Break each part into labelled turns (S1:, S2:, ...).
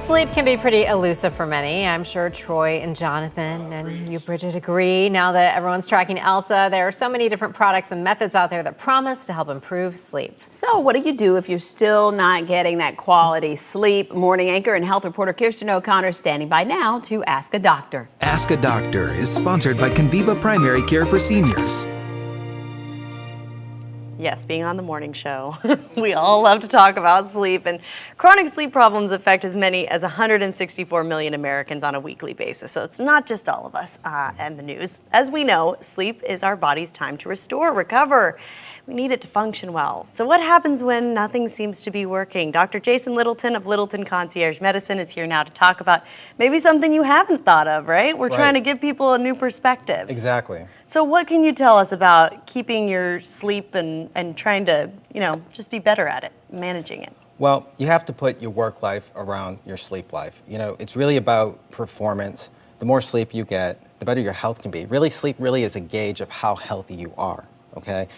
S1: Sleep can be pretty elusive for many. I'm sure Troy and Jonathan and you, Bridget, agree. Now that everyone's tracking Elsa, there are so many different products and methods out there that promise to help improve sleep.
S2: So what do you do if you're still not getting that quality sleep? Morning anchor and health reporter Kirsten O'Connor standing by now to Ask a Doctor.
S3: Ask a Doctor is sponsored by Conviva Primary Care for Seniors.
S4: Yes, being on the morning show, we all love to talk about sleep, and chronic sleep problems affect as many as 164 million Americans on a weekly basis. So it's not just all of us and the news. As we know, sleep is our body's time to restore, recover. We need it to function well. So what happens when nothing seems to be working? Dr. Jason Littleton of Littleton Concierge Medicine is here now to talk about maybe something you haven't thought of, right? We're trying to give people a new perspective.
S5: Exactly.
S4: So what can you tell us about keeping your sleep and trying to, just be better at it, managing it?
S5: Well, you have to put your work life around your sleep life. It's really about performance. The more sleep you get, the better your health can be. Really, sleep really is a gauge of how healthy you are, okay?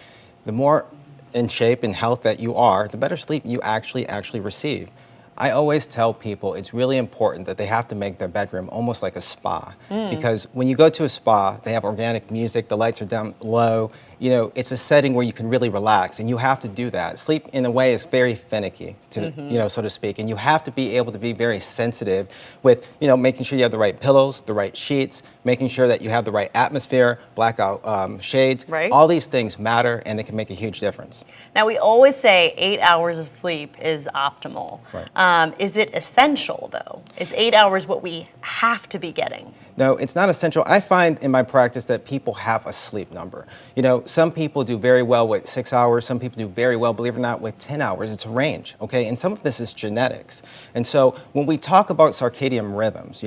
S5: The more in shape and health that you are, the better sleep you actually receive. I always tell people it's really important that they have to make their bedroom almost like a spa. Because when you go to a spa, they have organic music, the lights are down low, it's a setting where you can really relax, and you have to do that. Sleep, in a way, is very finicky, so to speak, and you have to be able to be very sensitive with, making sure you have the right pillows, the right sheets, making sure that you have the right atmosphere, blackout shades.
S4: Right.
S5: All these things matter, and they can make a huge difference.
S4: Now, we always say 8 hours of sleep is optimal.
S5: Right.
S4: Is it essential, though? Is 8 hours what we have to be getting?
S5: No, it's not essential. I find in my practice that people have a sleep number. Some people do very well with 6 hours. Some people do very well, believe it or not, with 10 hours. It's a range, okay? And some of this is genetics. And so when we talk about circadian rhythms,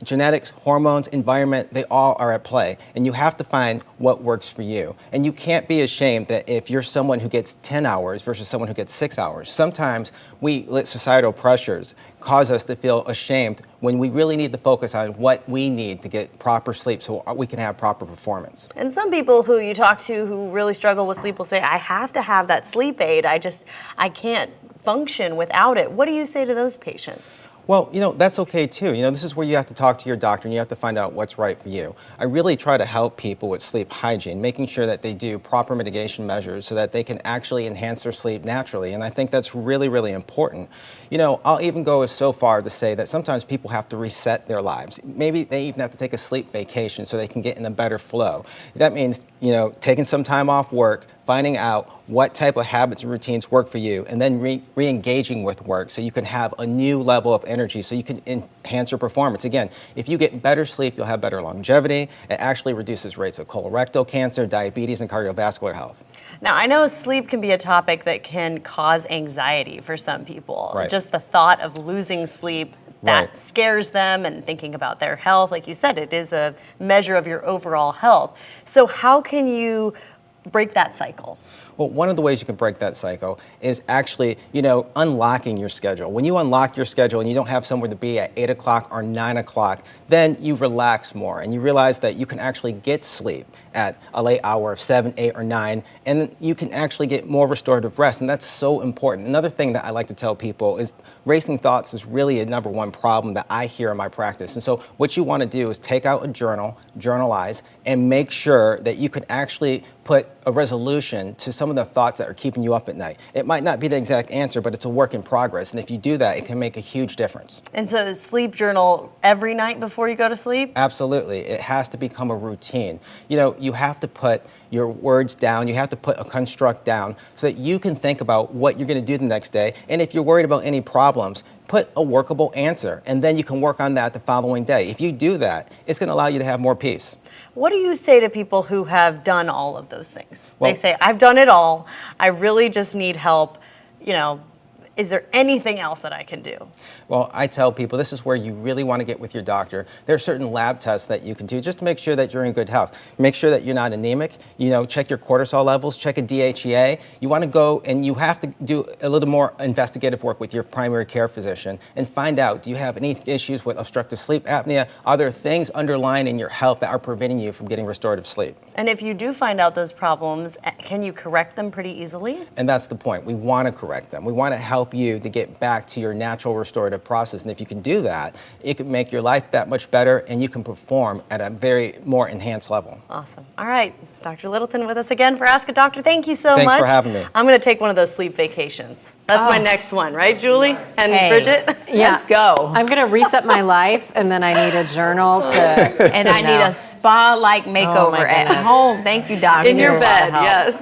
S5: genetics, hormones, environment, they all are at play. And you have to find what works for you. And you can't be ashamed that if you're someone who gets 10 hours versus someone who gets 6 hours. Sometimes societal pressures cause us to feel ashamed when we really need to focus on what we need to get proper sleep so we can have proper performance.
S4: And some people who you talk to who really struggle with sleep will say, I have to have that sleep aid. I can't function without it. What do you say to those patients?
S5: Well, that's okay too. This is where you have to talk to your doctor and you have to find out what's right for you. I really try to help people with sleep hygiene, making sure that they do proper mitigation measures so that they can actually enhance their sleep naturally. And I think that's really, really important. I'll even go so far to say that sometimes people have to reset their lives. Maybe they even have to take a sleep vacation so they can get in a better flow. That means, taking some time off work, finding out what type of habits and routines work for you, and then re-engaging with work so you can have a new level of energy so you can enhance your performance. Again, if you get better sleep, you'll have better longevity. It actually reduces rates of colorectal cancer, diabetes, and cardiovascular health.
S4: Now, I know sleep can be a topic that can cause anxiety for some people.
S5: Right.
S4: Just the thought of losing sleep, that
S5: Right.
S4: scares them, and thinking about their health. Like you said, it is a measure of your overall health. So how can you break that cycle?
S5: Well, one of the ways you can break that cycle is actually, unlocking your schedule. When you unlock your schedule and you don't have somewhere to be at 8 o'clock or 9 o'clock, then you relax more and you realize that you can actually get sleep at a late hour of 7, 8, or 9, and then you can actually get more restorative rest, and that's so important. Another thing that I like to tell people is racing thoughts is really a number one problem that I hear in my practice. And so what you want to do is take out a journal, journalize, and make sure that you can actually put a resolution to some of the thoughts that are keeping you up at night. It might not be the exact answer, but it's a work in progress. And if you do that, it can make a huge difference.
S4: And so sleep journal every night before you go to sleep?
S5: Absolutely. It has to become a routine. You have to put your words down. You have to put a construct down so that you can think about what you're going to do the next day. And if you're worried about any problems, put a workable answer, and then you can work on that the following day. If you do that, it's going to allow you to have more peace.
S4: What do you say to people who have done all of those things?
S5: Well,
S4: they say, I've done it all. I really just need help. Is there anything else that I can do?
S5: Well, I tell people this is where you really want to get with your doctor. There are certain lab tests that you can do just to make sure that you're in good health. Make sure that you're not anemic. Check your cortisol levels, check a DHEA. You want to go and you have to do a little more investigative work with your primary care physician and find out, do you have any issues with obstructive sleep apnea? Are there things underlying in your health that are preventing you from getting restorative sleep?
S4: And if you do find out those problems, can you correct them pretty easily?
S5: And that's the point. We want to correct them. We want to help help you to get back to your natural restorative process. And if you can do that, it can make your life that much better, and you can perform at a very more enhanced level.
S4: Awesome. All right, Dr. Littleton with us again for Ask a Doctor. Thank you so much.
S5: Thanks for having me.
S4: I'm going to take one of those sleep vacations. That's my next one, right, Julie and
S2: Hey.
S4: Bridget?
S1: Yeah.
S2: Let's go.
S1: I'm going to reset my life, and then I need a journal to.
S2: And I need a spa-like makeover at
S1: goodness.
S2: home. Thank you, doctor.
S4: In your
S1: a lot of
S4: bed,
S1: help.
S4: yes.